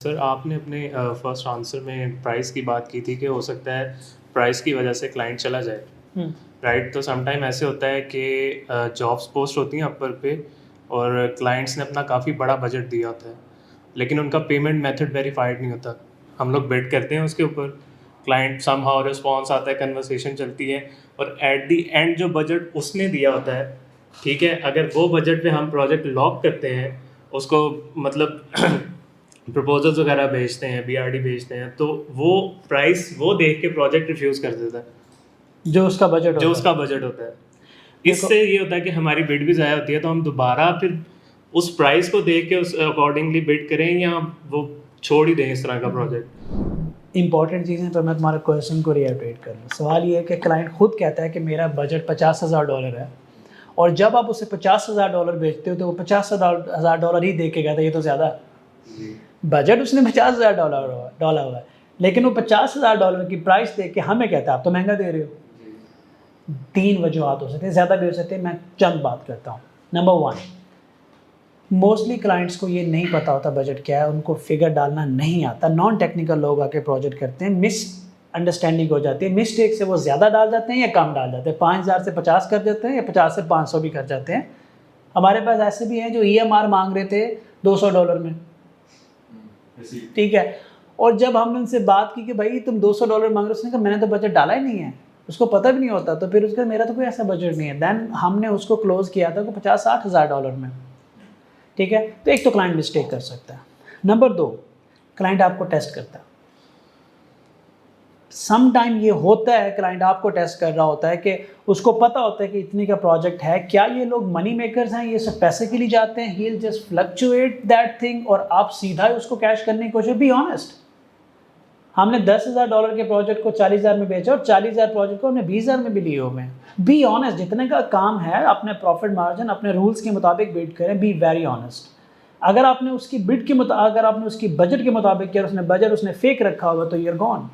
Sir आपने अपने first answer में प्राइस की बात की थी कि हो सकता है प्राइस की वजह से क्लाइंट चला जाए। राइट, तो समटाइम ऐसे होता है कि जॉब्स पोस्ट होती हैं अपवर पे और क्लाइंट्स ने अपना काफ़ी बड़ा बजट दिया होता है, लेकिन उनका पेमेंट मेथड वेरीफाइड नहीं होता। हम लोग बिड करते हैं उसके ऊपर, क्लाइंट समहाउ रिस्पॉन्स आता है, कन्वर्सेशन चलती है और एट दी एंड जो बजट उसने दिया होता है, ठीक है, अगर वो बजट पे हम प्रोजेक्ट लॉक करते हैं उसको, मतलब प्रपोजल्स वगैरह भेजते हैं, बीआरडी भेजते हैं, तो वो प्राइस वो देख के प्रोजेक्ट रिफ्यूज़ कर देता है जो उसका बजट होता है। इससे ये होता है कि हमारी बिड भी ज़ाया होती है, तो हम दोबारा फिर उस प्राइस को देख के उस अकॉर्डिंगली बिड करें या वो छोड़ ही दें इस तरह का प्रोजेक्ट। इंपॉर्टेंट चीज़ें पर मैं तुम्हारे क्वेश्चन को रिएटरेट कर लूँ। सवाल ये है कि क्लाइंट खुद कहता है कि मेरा बजट $50,000 है, और जब आप उसे $50,000 बेचते हो तो वो $50,000 ही दे के कहता है ये तो ज़्यादा है। बजट उसने $50,000 डॉलर हुआ है, लेकिन वो $50,000 की प्राइस दे के हमें कहता है आप तो महंगा दे रहे हो। 3 वजूहत हो सकते हैं, ज़्यादा भी हो सकते हैं, मैं चंद बात करता हूँ। नंबर 1, मोस्टली क्लाइंट्स को ये नहीं पता होता बजट क्या है, उनको फिगर डालना नहीं आता। नॉन टेक्निकल लोग आके प्रोजेक्ट करते हैं, मिस अंडरस्टैंडिंग हो जाती है, मिस्टेक से वो ज़्यादा डाल जाते हैं या कम डाल जाते हैं, 5,000 से 50 कर देते हैं या 50 से 500 भी कर जाते हैं। हमारे पास ऐसे भी हैं जो EMR मांग रहे थे $200 में, ठीक है, और जब हमने उनसे बात की कि भाई तुम $200 मांग रहे हो, उसने कहा मैंने तो बजट डाला ही नहीं है, उसको पता भी नहीं होता, तो फिर उसका मेरा तो कोई ऐसा बजट नहीं है। देन हमने उसको क्लोज़ किया था को $50,000-60,000 में, ठीक है। तो एक तो क्लाइंट मिस्टेक कर सकता है। नंबर 2, क्लाइंट आपको टेस्ट करता है। सम टाइम ये होता है क्लाइंट आपको टेस्ट कर रहा होता है कि उसको पता होता है कि इतने का प्रोजेक्ट है, क्या ये लोग मनी मेकर्स हैं, ये सब पैसे के लिए जाते हैं, he will just fluctuate that thing और आप सीधा ही उसको कैश करने की कोशिश। बी ऑनेस्ट, हमने $10,000 के प्रोजेक्ट को 40,000 में बेचा और 40,000 प्रोजेक्ट को हमने 20,000 में भी लिए हुए हैं। बी ऑनेस्ट, जितने का काम है अपने प्रॉफिट मार्जिन अपने रूल्स के मुताबिक बिड करें। Be very honest. अगर आपने उसकी बिड के अगर आपने उसकी बजट के मुताबिक किया, उसने बजट उसने फेक रखा होगा तो यूर गॉन।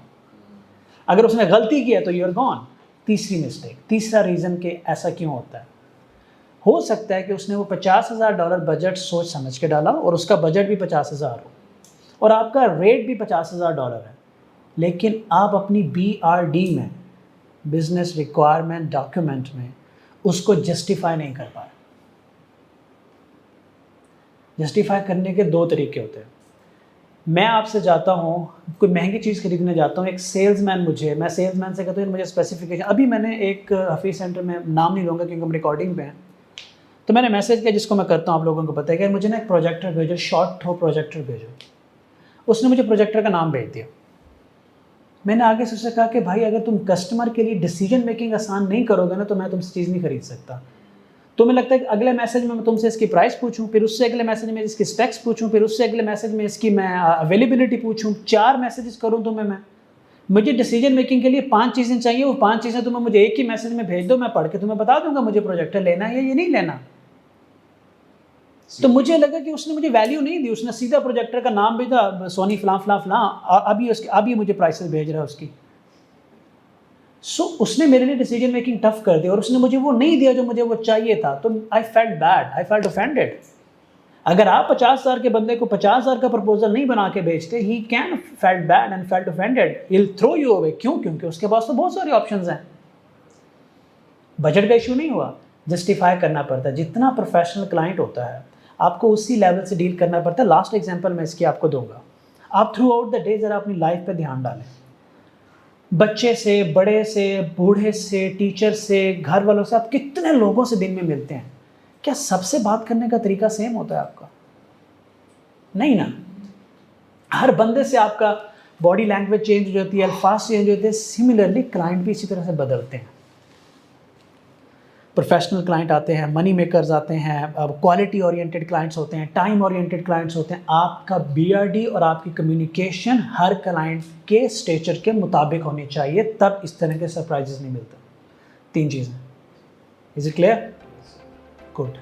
अगर उसने गलती किया तो यूर गॉन। तीसरी मिस्टेक, तीसरा रीज़न कि ऐसा क्यों होता है, हो सकता है कि उसने वो $50,000 बजट सोच समझ के डाला और उसका बजट भी 50,000 हो और आपका रेट भी $50,000 है, लेकिन आप अपनी BRD में, बिजनेस रिक्वायरमेंट डॉक्यूमेंट में, उसको जस्टिफाई नहीं कर पाए। जस्टिफाई करने के 2 तरीके होते हैं। मैं आपसे जाता हूँ, कोई महंगी चीज़ खरीदने जाता हूँ, एक सेल्समैन मैं सेल्समैन से कहता हूँ मुझे स्पेसिफिकेशन, अभी मैंने एक हफीज़ सेंटर में, नाम नहीं लूँगा क्योंकि हम रिकॉर्डिंग पे हैं, तो मैंने मैसेज किया जिसको मैं करता हूँ, आप लोगों को पता है कि मुझे ना एक प्रोजेक्टर भेजो, शॉर्ट थ्रो प्रोजेक्टर भेजो। उसने मुझे प्रोजेक्टर का नाम भेज दिया। मैंने आगे से उससे कहा कि भाई अगर तुम कस्टमर के लिए डिसीजन मेकिंग आसान नहीं करोगे ना तो मैं तुमसे चीज़ नहीं खरीद सकता। तो मुझे लगता है कि अगले मैसेज में मैं तुमसे इसकी प्राइस पूछूं, फिर उससे अगले मैसेज में इसकी स्पेक्स पूछूं, फिर उससे अगले मैसेज में इसकी मैं अवेलेबिलिटी पूछूं, 4 मैसेजेस करूं तुम्हें मैं। मुझे डिसीजन मेकिंग के लिए 5 चीज़ें चाहिए, वो 5 चीज़ें तुम्हें मुझे एक ही मैसेज में भेज दो, मैं पढ़ के तुम्हें बता दूंगा मुझे प्रोजेक्टर लेना है या ये नहीं लेना। तो मुझे लगा कि उसने मुझे वैल्यू नहीं दी, उसने सीधा प्रोजेक्टर का नाम भेजा, सोनी फलां फलां फलां, अभी मुझे प्राइसेस भेज रहा है उसकी। उसने मेरे लिए डिसीजन मेकिंग टफ कर दी और उसने मुझे वो नहीं दिया जो मुझे वो चाहिए था, तो I felt bad, I felt offended. अगर आप 50,000 के बंदे को 50,000 का प्रपोजल नहीं बना के बेचते, he can felt bad and felt offended, he will throw you away. क्यों? क्योंकि उसके पास तो बहुत सारे ऑप्शंस हैं। बजट का इशू नहीं हुआ, जस्टिफाई करना पड़ता है। जितना प्रोफेशनल क्लाइंट होता है आपको उसी लेवल से डील करना पड़ता है। लास्ट एग्जांपल मैं इसकी आपको दूंगा। आप थ्रू आउट द डे ज़रा अपनी लाइफ पे ध्यान डालें, बच्चे से, बड़े से, बूढ़े से, टीचर से, घर वालों से, आप कितने लोगों से दिन में मिलते हैं? क्या सबसे बात करने का तरीका सेम होता है आपका? नहीं ना। हर बंदे से आपका बॉडी लैंग्वेज चेंज हो जाती है, अल्फाज चेंज होते हैं। सिमिलरली क्लाइंट भी इसी तरह से बदलते हैं। प्रोफेशनल क्लाइंट आते हैं, मनी मेकर्स आते हैं, क्वालिटी ओरिएंटेड क्लाइंट्स होते हैं, टाइम ओरिएंटेड क्लाइंट्स होते हैं। आपका BRD और आपकी कम्युनिकेशन हर क्लाइंट के स्टेचर के मुताबिक होनी चाहिए, तब इस तरह के सरप्राइजेस नहीं मिलते। 3 चीज़ें। Is it clear? गुड।